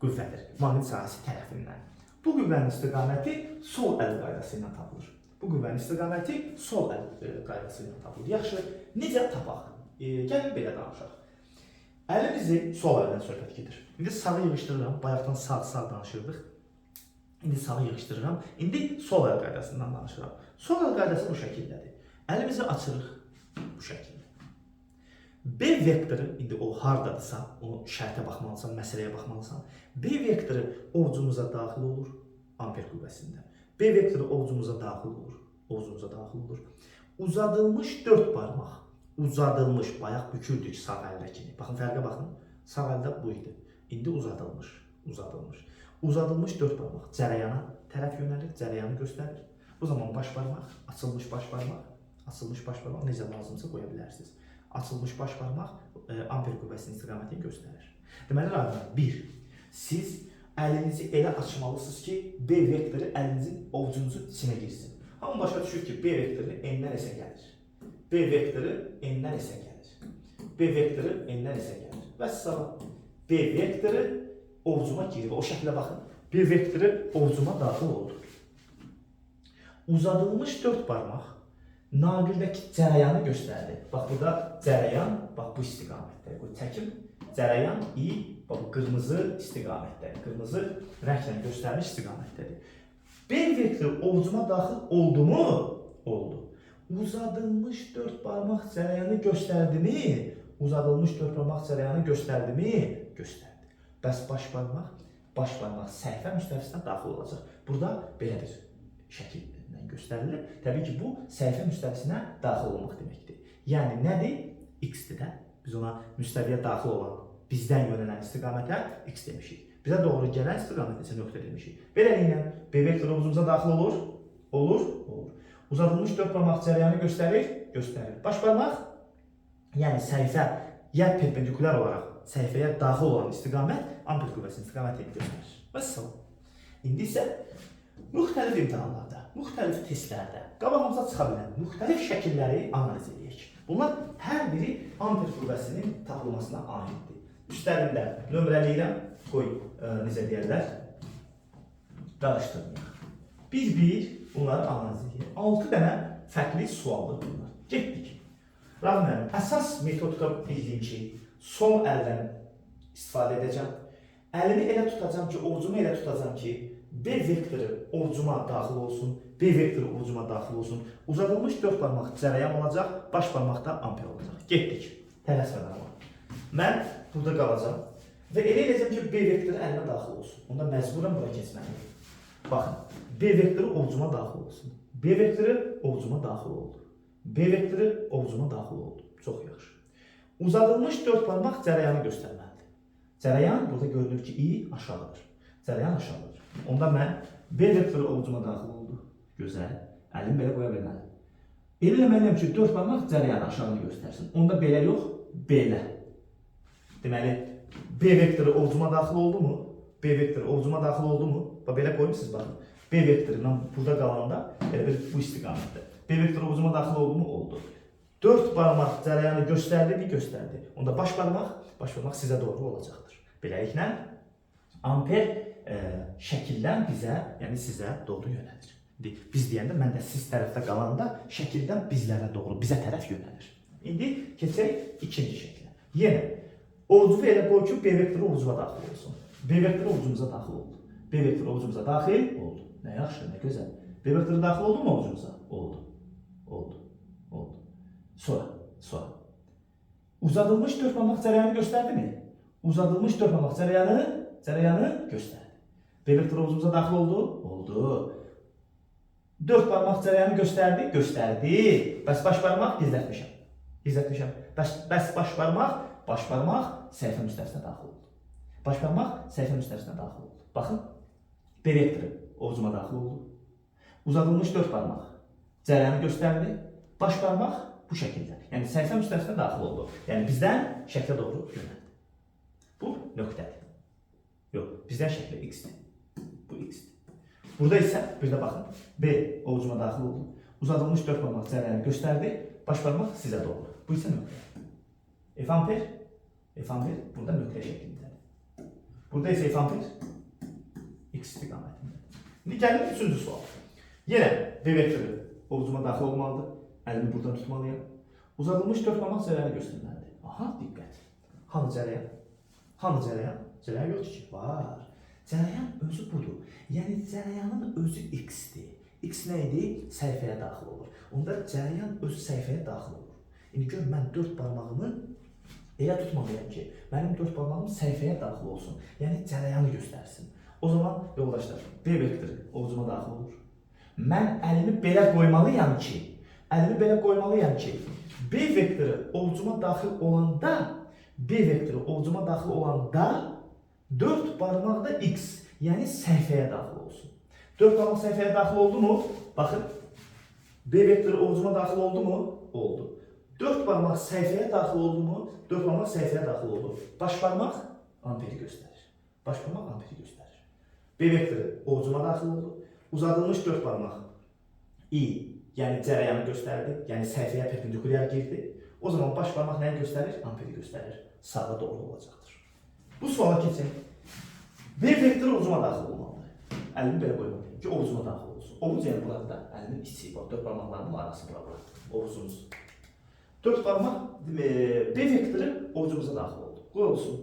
qüvvədir. Maqnit sahəsi tərəfindən. Bu qüvvənin istiqaməti sol əl qaydası ilə tapılır. Bu qüvvənin istiqaməti sol əl qaydası ilə tapılır. Yaxşı, necə tapaq? Gəlin belə danışaq. Əlimizi sol əldən söhbət gedir. İndi sağı yığışdırıram. Bayaqdan sağ danışırdıq. İndi sağı yığışdırıram. İndi sol əl qaydasından danışıram. Sol əl qaydası bu şəkildədir. Əlimizi açırıq bu şəkildə. B vektoru, indi o hardadırsa, o şərtə baxmalısan, məsələyə baxmalısan. B vektoru ovucumuza daxil olur, amper qüvvəsində. B vektoru ovucumuza daxil olur, Uzadılmış 4 barmaq. Uzadılmış, bayaq bükürdük sağ əldəkini. Baxın, fərqə baxın. Sağ əldə bu idi. İndi uzadılmış. Uzadılmış 4 barmaq. Cərəyana tərəf yönəlir, cərəyanı göstərir. Bu zaman baş barmaq, açılmış baş barmaq necə lazımsa qoya bilərsiniz. Açılmış baş barmaq amper qüvvəsinin istiqamətini göstərir. Deməli, rayonlar 1. Siz əlinizi elə açmalısınız ki, B vektoru əlinizin ovucunuzun içinə girsin. Amma başa düşür ki, B vektoru N-dən S-ə gəlir. B vektoru N-dən S-ə gəlir. Və salam. B vektoru ovucuma girir. O şəklə baxın. B vektoru ovucuma daxil oldu. Uzadılmış 4 barmaq naqildəki cərəyanı göstərdi. Bax, burada cərəyan, bax, bu istiqamətdə. Qoy, çəkim, cərəyan, bax, bu qırmızı istiqamətdə. Qırmızı rənglə göstərmiş istiqamətdədir. B vektoru ovucuma daxil oldu mu? Oldu. Uzadılmış 4 barmaq cərəyanı göstərdi mi? Uzadılmış 4 barmaq cərəyanı göstərdi mi? Göstərdi. Bəs baş barmaq səhifə müstəvisinə daxil olacaq. Burada belə bir şəkillə göstərilir. Təbii ki, bu səhifə müstəvisinə daxil olmaq deməkdir. Yəni, nədir? X-dir də. Biz ona müstəviyə daxil olan, bizdən yönələn istiqamətə X demişik. Bizə doğru gələn istiqamətə isə nöqtə demişik. Beləliklə, B vektoru ovuzumuza daxil olur? Olur? Olur. Uzadılmış 4 barmaq cərəyanı göstərir? Göstərir. Baş barmaq, yəni səhifəyə perpendikulyar olaraq səhifəyə daxil olan istiqamət amper qüvvəsinin istiqamətini göstərir. Vəssalam. İndi isə müxtəlif imtahanlarda, müxtəlif testlərdə qabağımıza çıxa bilən müxtəlif şəkilləri analiz edək. Bunlar hər biri amper qüvvəsinin tapılmasına aiddir. Üstlərində nömrələyirəm, qoy, necə deyərlər, qarışdırmayaq. Bir bunları analiz edək. 6 dənə fərqli sualdır bunlar. Getdik. Rahim müəllim, əsas metodika bildiyim ki, sol əldən istifadə edəcəm. Əlimi elə tutacam ki, ovucumu elə tutacam ki, B vektoru ovucuma daxil olsun, B vektoru ovucuma daxil olsun. Uzadılmış 4 barmaq cərəyan olacaq, baş barmaqda amper olacaq. Getdik. Tələsmədən ama. Mən burada qalacam və elə edəcəm ki, B vektoru əlimə daxil olsun. Onda məcburam bura keçməliyim. Baxın, B vektoru ovucuma daxil olsun. B vektoru ovucuma daxil oldu. B vektoru ovucuma daxil oldu. Çox yaxşı. Uzadılmış 4 barmaq cərəyanı göstərməlidir. Cərəyan burada görünür ki, aşağıdır. Cərəyan aşağıdır. Onda mən B vektoru ovucuma daxil oldu. Gözəl. Əlimi belə qoya bilməliyim. Elə eləməliyəm ki, 4 barmaq cərəyanı aşağını göstərsin. Onda belə yox, belə. Deməli, B vektoru ovucuma daxil oldu mu? B vektoru ovucuma daxil oldu mu? Belə qoymusunuz, baxın. B vektorundan burada qalanda belə bir bu istiqamətdə. B vektoru ovucuma daxil oldu mu? Oldu. 4 barmaq cərəyanı göstərdi mi? Göstərdi. Onda baş barmaq sizə doğru olacaqdır. Beləliklə, amper şəkildən bizə, yəni sizə doğru yönəlir. Biz deyəndə, mən də siz tərəfdə qalanda şəkildən bizlərə doğru, bizə tərəf yönəlir. İndi keçək ikinci şəklə. Yenə, ovucu elə qoy ki, B vektoru ovucuma daxil olsun. B vektoru ovucumuza daxil oldu. B vektoru ovucumuza daxil oldu. Nə yaxşı, nə gözəl. B vektoru daxil oldu mu ovucumuza? Oldu. Oldu. Oldu. Sonra. Uzadılmış 4 barmaq cərəyanı göstərdi mi? Uzadılmış 4 barmaq cərəyanı göstərdi. B vektoru ovucumuza daxil oldu? Oldu. 4 barmaq cərəyanı göstərdi? Göstərdi. Bəs baş barmaq gizlətmişəm. Bəs baş barmaq səhifə müstəvisinə daxil oldu. Baş barmaq səhifə müstəvisinə daxil oldu. Baxın, B vektoru ovucuma daxil oldu. Uzadılmış 4 barmaq cərəyanı göstərdi. Baş barmaq bu şəkildə. Yəni səhifə müstəvisinə daxil oldu. Yəni bizdən şəklə doğru yönəldi. Bu nöqtədir. Yox, bizdən şəklə X-dir. Bu X-dir. Burada isə bir də baxın, B ovucuma daxil oldu. Uzadılmış 4 barmaq cərəyanı göstərdi. Baş barmaq sizə doğru. Bu isə nöqtə. F amper burada nöqtə şəklindədir. Burada isə F amper X istiqamətində. İndi gəlin 3-cü sual. Yenə B vektoru ovucuma daxil olmalıdır. Əlimi buradan tutmalıyam. Uzadılmış 4 barmaq cərəyanı göstərməlidir. Aha, diqqət. Hanı cərəyan? Cərəyan yoxdur ki, var. Cərəyan özü budur. Yəni cərəyanın özü X-dir. X nə idi? Səhifəyə daxil olur. Onda cərəyan özü səhifəyə daxil olur. İndi gör, mən 4 barmağımı elə tutmalıyam ki, mənim 4 barmağım səhifəyə daxil olsun. Yəni cərəyanı göstərsin. O zaman yoldaşlar, B vektoru ovucuma daxil olur. Mən əlimi belə qoymalıyam ki, B vektoru ovucuma daxil olanda 4 barmaq da X, yəni səhifəyə daxil olsun. 4 barmaq səhifəyə daxil oldu mu? Baxın, B vektoru ovucuma daxil oldu mu? Oldu. 4 barmaq səhifəyə daxil oldu mu? 4 barmaq səhifəyə daxil oldu. Baş barmaq amperi göstərir. B vektoru ovucuma daxil oldu. Uzadılmış 4 barmaq I, yəni cərəyanı göstərdi, yəni səhifəyə perpendikulyar girdi. O zaman baş barmaq nəyi göstərir? Amperi göstərir. Sağa doğru olacaqdır. Bu suala keçək. B vektoru ovucuma daxil olmalıdır. əlimi belə qoymalıyım ki, ovuzuma daxil olsun. Ovuz yəni burada əlimin içi var, dörd barmaqlarımın arası bura. Ovuzumuz. Dörd barmaq B vektoru ovuzumuza daxil oldu. Qoy olsun.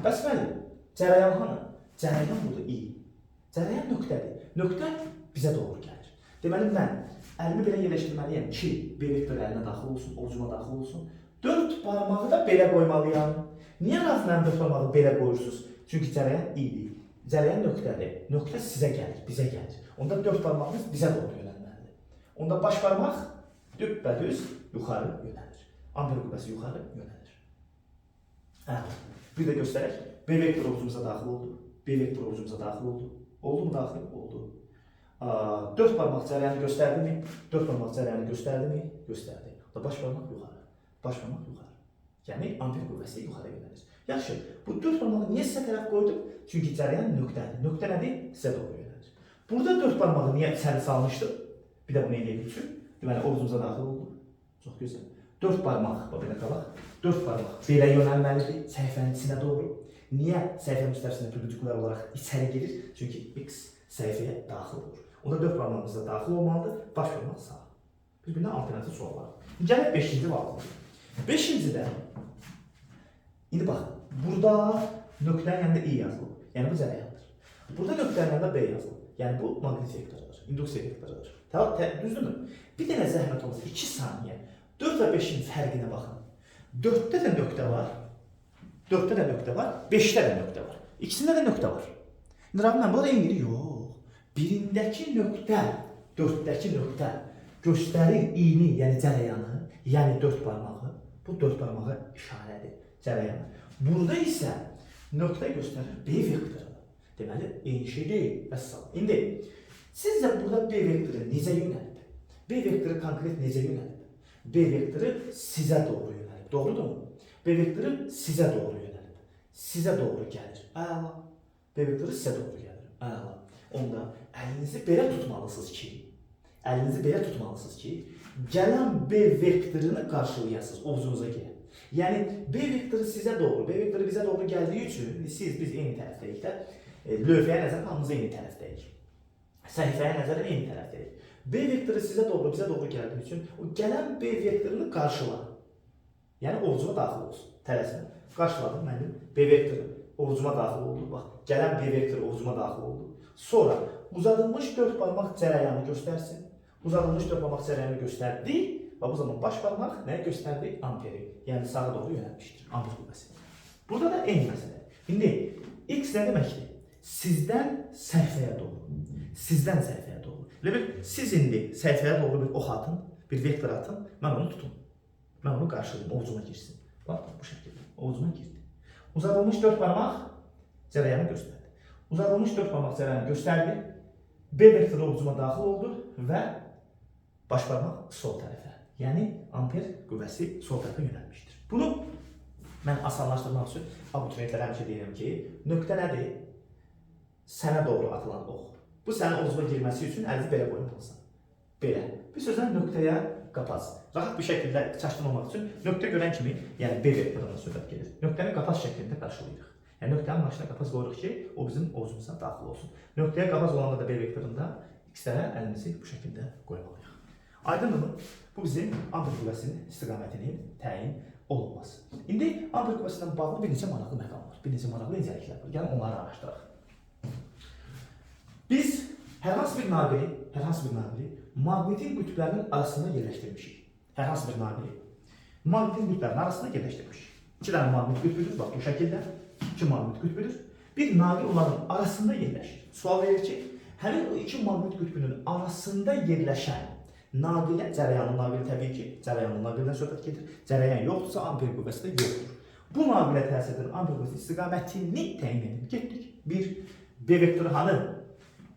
Bəs mənim cərəyan hanı? Cərəyan burada i. Cərəyan nöqtədir. Nöqtə bizə doğru gəlir. Deməli mən əlimi belə yerləşdirməliyəm ki, B vektoru əlinə daxil olsun, ovuzuma daxil olsun. Dörd barmağı da belə qoymalıyam. Niyə mənim dörd barmağı belə qoyursunuz? Çünki cərəyan i'dir. Cərəyan nöqtədir. Nöqtə sizə gəlir, bizə gəlir. Onda dörd barmağınız bizə doğru yönəlməlidir. Onda baş barmaq düppədüz yuxarı yönəlir. Amper qüvvəsi yuxarı yönəlir. Bir də göstərək. B vektoru ovuzumuza daxil oldu. B vektoru ovuzumuza daxil oldu. Oldu mu daxil? Oldu. Dörd barmaq cərəyanı göstərdi mi? Dörd barmaq cərəyanı göstərdi mi? Göstərdi. Baş barmaq yuxarı. Baş barmaq yuxarı. Yəni amper qüvvəsi yuxarı yönəlir. Yaxşı, bu dörd barmağı niyə sizə tərəf qoydum? Çünki cərəyan nöqtədir. Nöqtə nədir? Sizə doğru yönəlir. Burada dörd barmağı niyə içəri salmışdım? Bir də bunu eləyək üçün. Deməli, ovuzumuza daxil oldu. Çox gözəl. Dörd barmaq, belə qalaq. Dörd barmaq belə yönəlməlidir səhifənin içinə doğru. Niyə səhifənin üstərisində pürgücüklər olaraq içəri girir? Çünki X səhifəyə daxil olur. Onda dörd barmağımız da daxil olmalıdır, baş barmaq sağ. Bir-birinə alternativ suallar. Gələk 5-ci vaxtımız. 5-cidə, indi baxın, burada nöqtənin yanında i yazılıb. Yəni bu cərəyandır. Burada nöqtənin yanında b yazılıb. Yəni bu maqnit vektorudur, induksiya vektorudur. Düzdürmü? Bir dənə zəhmət olsun, 2 saniyə. 4 və 5-in fərqinə baxın. 4-də də nöqtə var, 4-də də nöqtə var, 5-də də nöqtə var. İkisində də nöqtə var. İndi Rabbi, mən burada eyni yox. Birindəki nöqtə, 4-dəki nöqtə göstərir i'ni, yəni cərəyanı, yəni dörd barmağı. Bu dörd barmağı işarədir, cərəyanı. Burada isə nöqtə göstərir B vektoru. Deməli, eyni şey deyil. Vəssalam. İndi, sizcə burada B vektoru necə yönəlib? B vektoru konkret necə yönəlib? B vektoru sizə doğru yönəlib. Doğrudurmu? B vektoru sizə doğru yönəlib. Sizə doğru gəlir. Əla. B vektoru sizə doğru gəlir. Əla. Onda əlinizi belə tutmalısınız ki, gələn B vektorunu qarşılayasınız ovuzunuza gəlin. Yəni B vektoru sizə doğru, B vektoru bizə doğru gəldiyi üçün biz eyni tərəfdəyik də, lövhəyə nəzərən hamımız eyni tərəfdəyik. Səhifəyə nəzərən eyni tərəfdəyik. B vektoru sizə doğru, bizə doğru gəldiyi üçün o gələn B vektorunu qarşıla. Yəni ovuzuma daxil olsun. Tələsinə. Qarşıladım mənim B vektoru ovuzuma daxil oldu. Bax, gələn B vektoru ovuzuma daxil oldu. Sonra uzadılmış dörd barmaq cərəyanı göstərsin. Uzadılmış dörd barmaq cərəyanı göstərdi və bu zaman baş barmaq nəyə göstərdi? Amperi. Yəni sağa doğru yönəlmişdir. Amper qüvvəsi. Burada da eyni məsələ. İndi X nə deməkdir? Sizdən səhifəyə doğru. Sizdən səhifəyə doğru. Siz indi səhifəyə doğru bir ox atın, bir vektor atın, mən onu tutum. Mən onu qarşılayayım, ovuzuma girsin. Bax, bu şəkildə. Ovuzuma girdi. Uzadılmış dörd barmaq cərəyanı göstərdi. Uzadılmış dörd barmaq cərəyanı göstərdi. B vektoru ovuzuma daxil oldu və baş barmaq sol tərəfə. Yəni, amper qüvvəsi sol tərəfə yönəlmişdir. Bunu mən asanlaşdırmaq üçün abituriyentlərə həmişə deyirəm ki, nöqtə nədir? Sənə doğru atılan ox. Bu sənin ovuzuma girməsi üçün əlini belə qoymalısan. Belə. Bir sözlə nöqtəyə qapaz. Rahat bir şəkildə çaşdırmamaq üçün nöqtə görən kimi, yəni B vektorundan söhbət gedir. Nöqtəni qapaz şəklində qarşılayırıq. Yəni nöqtənin başına qapaz qoyuruq ki, o bizim ovuzumuza daxil olsun. Nöqtəyə qapaz olanda da B vektorunda X-lərə əlimizi bu şəkildə qoymalıyıq. Aydındırmı? Bu bizim amper qüvvəsinin istiqamətinin təyin olunması. İndi amper qüvvəsindən bağlı bir neçə maraqlı məqam var. Bir neçə maraqlı incəliklər var. Gəlin onları araşdıraq. Biz hər hansı bir naqili maqnitin qütblərinin arasında yerləşdirmişik. Hər hansı bir naqili maqnitin qütblərinin arasında yerləşdirmişik. İki dənə maqnit qütbüdür, bax bu şəkildə. İki maqnit qütbüdür. Bir naqil onların arasında yerləşir. Sual verir ki, həmin o iki maqnit qütbünün arasında yerləşən naqilə, cərəyanın naqili təbii ki, cərəyanın naqilindən söhbət gedir. Cərəyan yoxdursa, amper qüvvəsi də yoxdur. Bu naqilə təsir edən amper qüvvəsi istiqamətini təyin edin. Getdik. Bir, B vektoru hanı?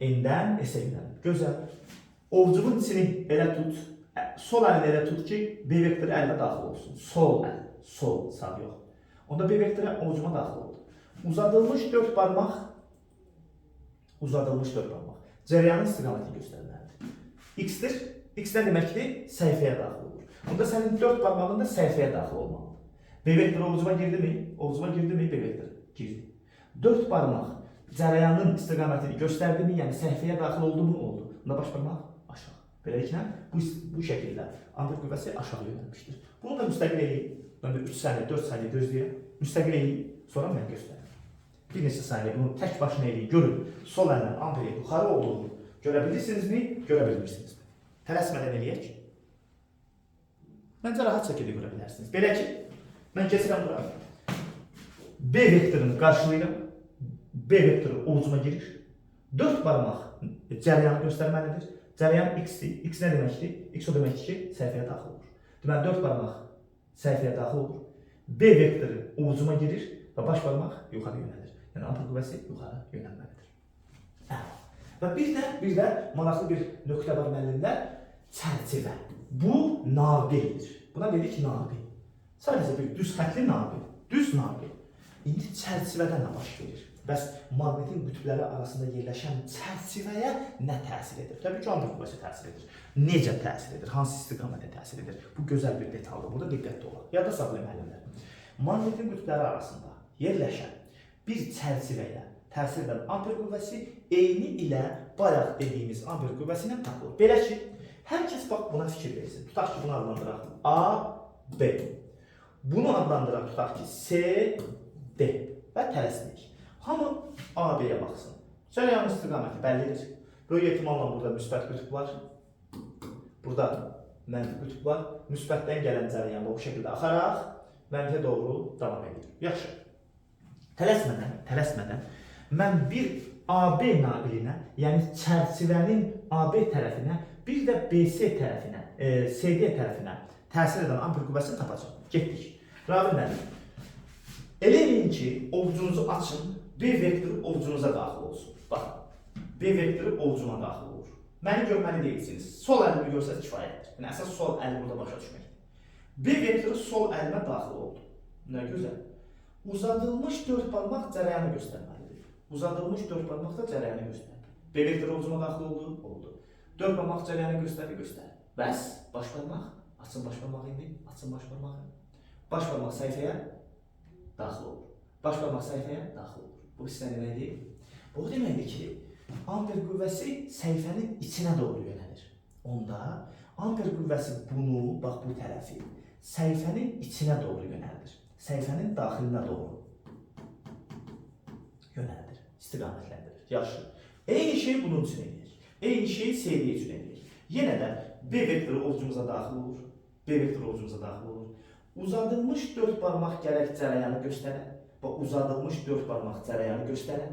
N-dən S-ə yönəlir. Gözəl. Ovcumun içini elə tut, sol əlini elə tut ki, B vektoru əlinə daxil olsun. Sol əl, sol, sağ yox. Onda B vektoru ovcuma daxil oldu. Uzadılmış dörd barmaq, cərəyanın istiqaməti göstərilərdir. X-dir. X nə deməkdir? Səhifəyə daxil olur. Onda sənin dörd barmağın da səhifəyə daxil olmalıdır. B vektoru ovcuma girdi mi? Ovcuma girdi mi? B vektoru girdi. Dörd barmaq cərəyanın istiqamətini göstərdimi, yəni səhifəyə daxil oldu mu? Oldu. Bunda baş barmaq aşağı. Beləliklə, bu şəkildə amper qüvvəsi aşağı yönəlmişdir. Bunu da müstəqil eləyin. Mən 3 saniyə, 4 saniyə gözləyirəm. Müstəqil eləyin. Sonra mən göstərirəm. Bir neçə saniyə bunu tək başına eləyin. Görün, sol əllə amperin yuxarı olduğunu görə bilirsinizmi, görə bilmirsinizmi? Tələsmədən eləyək. Məncə rahat şəkildə görə bilərsiniz. Belə ki, mən keçirəm bura. B vektorunu qarşılayıram. B vektoru ovucuma girir. 4 barmaq cərəyanı göstərməlidir. Cərəyan x-dir. X nə deməkdir? X o deməkdir ki, səhifəyə daxil olur. Deməli, 4 barmaq səhifəyə daxil olur. B vektoru ovucuma girir və baş barmaq yuxarı yönəlir. Yəni, amper qüvvəsi yuxarı yönəlməlidir. Və bir də maraqlı bir nöqtə var müəllimlər. Çərçivə. Bu naqildir. Buna dedik naqil. Sadəcə bir düz xətli naqil. Düz naqil. İndi çərçivədə nə baş verir? Bəs maqnetin qütbləri arasında yerləşən çərçivəyə nə təsir edir? Təbii ki, amper qüvvəsi təsir edir. Necə təsir edir? Hansı istiqamətə təsir edir? Bu gözəl bir detaldır. Burada diqqətli olaq. Yadda saxlayın müəllimlər. Maqnetin qütbləri arasında yerləşən bir çərçivəyə təsir edən amper qüvvəsi eyni ilə bayaq dediyimiz amper qüvvəsi ilə tapılır. Belə ki, hər kəs bax buna fikir versin. Tutaq ki, bunu adlandıraq A, B. Bunu adlandıraq tutaq ki, C, D və tələsməyik. Hamı A-B-yə baxsın. Cərəyanın istiqaməti bəllidir. Böyük ehtimalla burada müsbət qütb var. Burada mənfi qütb var. Müsbətdən gələn cərəyan bu şəkildə axaraq mənfiyə doğru davam edir. Yaxşı. Tələsmədən mən bir AB naqilinə, yəni çərçivənin AB tərəfinə, bir də BC tərəfinə, CD tərəfinə təsir edən amper qüvvəsini tapacağım. Getdik. Ravi müəllim. Elə eləyin ki, ovucunuzu açın, B vektoru ovucunuza daxil olsun. Baxın, B vektoru ovucuma daxil olur. Məni görməli deyilsiniz. Sol əlimi görsəz kifayətdir. Yəni, əsas sol əli burada başa düşməkdir. B vektoru sol əlimə daxil oldu. Nə gözəl. Uzadılmış 4 barmaq cərəyanı göstərməlidir. Uzadılmış 4 barmaq da cərəyanı göstərir. B vektoru ovucuma daxil oldu, oldu. 4 barmaq cərəyanı göstərir. Bəs, baş barmaq, açın baş barmağı indi, açın baş barmağı. Baş barmaq səhifəyə daxil olur. Baş barmaq səhifəyə daxil olur. Bu sizə deməkdir? Bu deməkdir ki, amper qüvvəsi səhifənin içinə doğru yönəlir. Onda amper qüvvəsi bunu, bax bu tərəfi, səhifənin içinə doğru yönəldir. Səhifənin daxilinə doğru yönəldir, istiqamətləndirir. Yaxşı. Eyni şey bunun üçün edilir. Eyni şey CD üçün edilir. Yenə də B vektoru ovucumuza daxil olur. B vektoru ovucumuza daxil olur. Uzadılmış 4 barmaq gərək cərəyanı göstərər. Bax, uzadılmış 4 barmaq cərəyanı göstərər.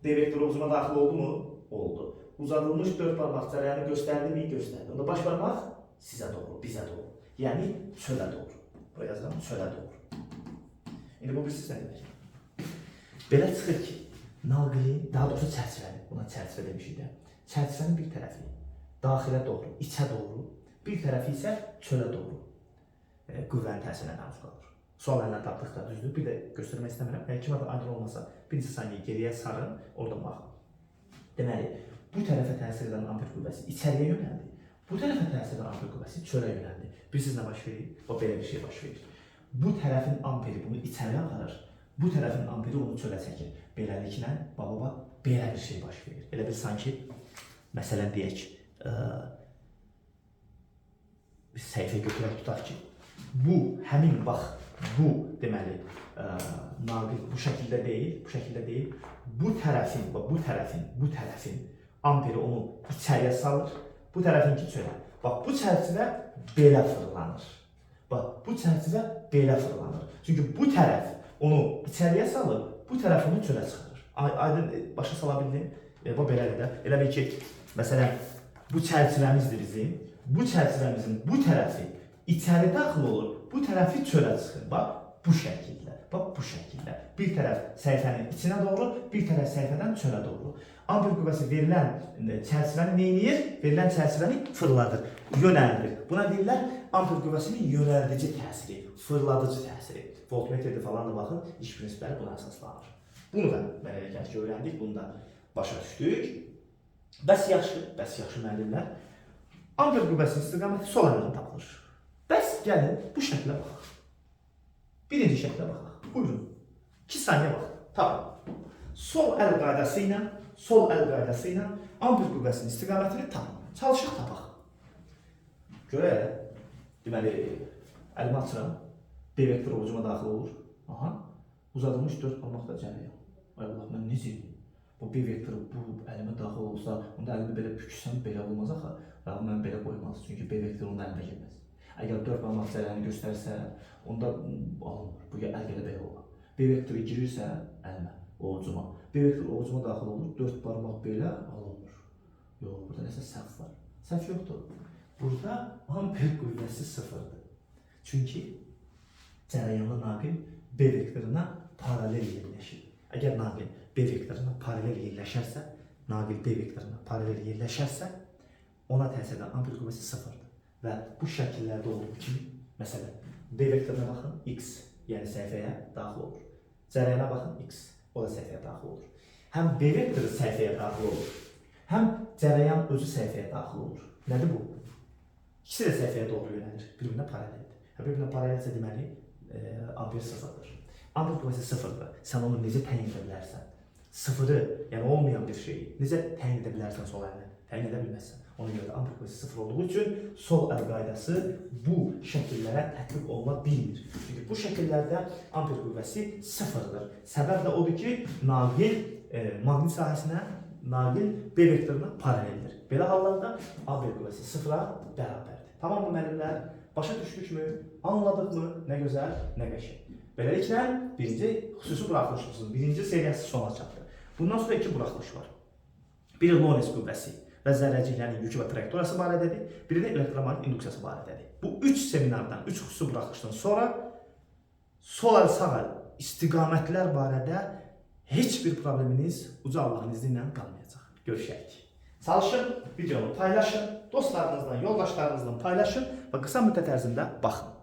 B vektoru ovucuma daxil oldu mu? Oldu. Uzadılmış 4 barmaq cərəyanı göstərdi mi? Göstərdi. Onda baş barmaq sizə doğru, bizə doğru. Yəni çölə doğru. Buraya yazıram, çölə doğru. İndi bu bir sizə demək. Belə çıxır ki, naqili, daha doğrusu çərçivəli, buna çərçivə demişik də. Çərçivənin bir tərəfi daxilə doğru, içə doğru, bir tərəfi isə çölə doğru qüvvənin təsirinə məruz qalır. Sual əllə tapdıqda düzdür. Bir də göstərmək istəmirəm. Kim adı aydın olmasa, bir neçə saniyə geriyə sarın, oradan baxın. Deməli, bu tərəfə təsir edən amper qüvvəsi içəriyə yönəldi. Bu tərəfə təsir edən amper qüvvəsi çölə yönəldi. Bilirsiniz nə baş verir? O belə bir şey baş verir. Bu tərəfin amperi bunu içəriyə aparır. Bu tərəfin amperi onu çölə çəkir. Beləliklə, baba, belə bir şey baş verir. Elə bir sanki, məsələn deyək, biz səhifə götürək tutaq ki, bu, həmin bax, bu deməli, naqil bu şəkildə deyil, bu tərəfin amperi onu içəriyə salır, bu tərəfinki çölə. Bax, bu çərçivə belə fırlanır. Bax, bu çərçivə belə fırlanır. Çünki bu tərəf onu içəriyə salır, bu tərəf onu çölə çıxarır. Aydın başa sala bildim? Bu belədir də. Elə bil ki, məsələn, bu çərçivəmizdir bizim. Bu çərçivəmizin bu tərəfi içəri daxil olur, bu tərəfi çölə çıxır. Bax, bu şəkildə. Bax, bu şəkildə. Bir tərəf səhifənin içinə doğru, bir tərəf səhifədən çölə doğru. Amper qüvvəsi verilən çərçivəni neyniyir? Verilən çərçivəni fırladır, yönəldir. Buna deyirlər, amper qüvvəsinin yönəldici təsiri, fırladıcı təsiri. Voltmetrdə falan da baxın, iş prinsipləri buna əsaslanır. Bunu da mənəliyyət ki, öyrəndik, bunu da başa düşdük. Bəs yaxşı müəllimlər. Amper qüvvəsinin istiqaməti sol əlindən tapılır. Bəs gəlin bu şəklə baxaq. Birinci şəklə baxaq. Buyurun. 2 saniyə baxın. Tamam. sol əl qaydası ilə ampul qüvvəsinin istiqamətini tapın. Çalışıq tapaq. Görək. Deməli, əlimi açıram. B vektoru ovucuma daxil olur. Aha. Uzadılmış 4 barmaqda cərəyan. Ay Allah, mən necəyim? Bu B vektoru bu əlimə daxil olsa, onda əlimi belə bükürsəm belə olmaz axı. Rəğm mən belə qoymaz. Çünki B vektoru onun əlimə gəlməz. Əgər 4 barmaq cərəyanı göstərsə, onda alınmır. Bu əl belə belə olar. B vektoru girirsə əlimə, ovucuma. B vektoru ovucuma daxil olur, 4 barmaq belə alınmır. Yox, burada nəsə səhv var. Səhv yoxdur. Burada ampul qüvvəsi sıfırdır. Çünki cərəyanlı naqil B vektoruna paralel yerləşir. Əgər naqil B vektoruna paralel yerləşərsə, ona təsir edən ampul qüvvəsi sıfırdır. Və bu şəkillərdə olduğu kimi, məsələn, B vektoruna baxın, X, yəni səhifəyə daxil olur. Cərəyana baxın, X, o da səhifəyə daxil olur. Həm B vektoru səhifəyə daxil olur, həm cərəyan özü səhifəyə daxil olur. Nədir bu? İkisi də səhifəyə doğru yönəlir, bir-birinə paraleldir. Bir-birinə paralelsə deməli, ampul sıfırdır. Ampul qüvvəsi sıfırdır. Sən onu necə təyin edə bilərsən? Sıfırı, yəni olmayan bir şeyi necə təyin edə bilərsən sol əlinə? Təyin edə bilməzsən. Ona görə də ampul qüvvəsi sıfır olduğu üçün sol əl qaydası bu şəkillərə tətbiq oluna bilmir. Çünki bu şəkillərdə ampul qüvvəsi sıfırdır. Səbəb də odur ki, naqil maqnit sahəsinə, naqil B vektoruna paraleldir. Belə hallarda ampul qüvvəsi sıfıra bərabərdir. Tamam mı müəllimlər? Başa düşdükmü? Anladıqmı? Nə gözəl, nə qəşəng. Beləliklə, birinci xüsusi buraxılışımızın birinci seriyası sona çatdı. Bundan sonra iki buraxılış var. Biri Lorentz qüvvəsi və zərrəciklərin yükü və trayektoriyası barədədir. Biri də elektromagnet induksiyası barədədir. Bu üç seminardan, üç xüsusi buraxılışdan sonra sol əl, sağ əl istiqamətlər barədə heç bir probleminiz uca Allahın izni ilə qalmayacaq. Görüşək. Çalışın, videonu paylaşın, dostlarınızla, yoldaşlarınızla paylaşın və qısa müddət ərzində baxın.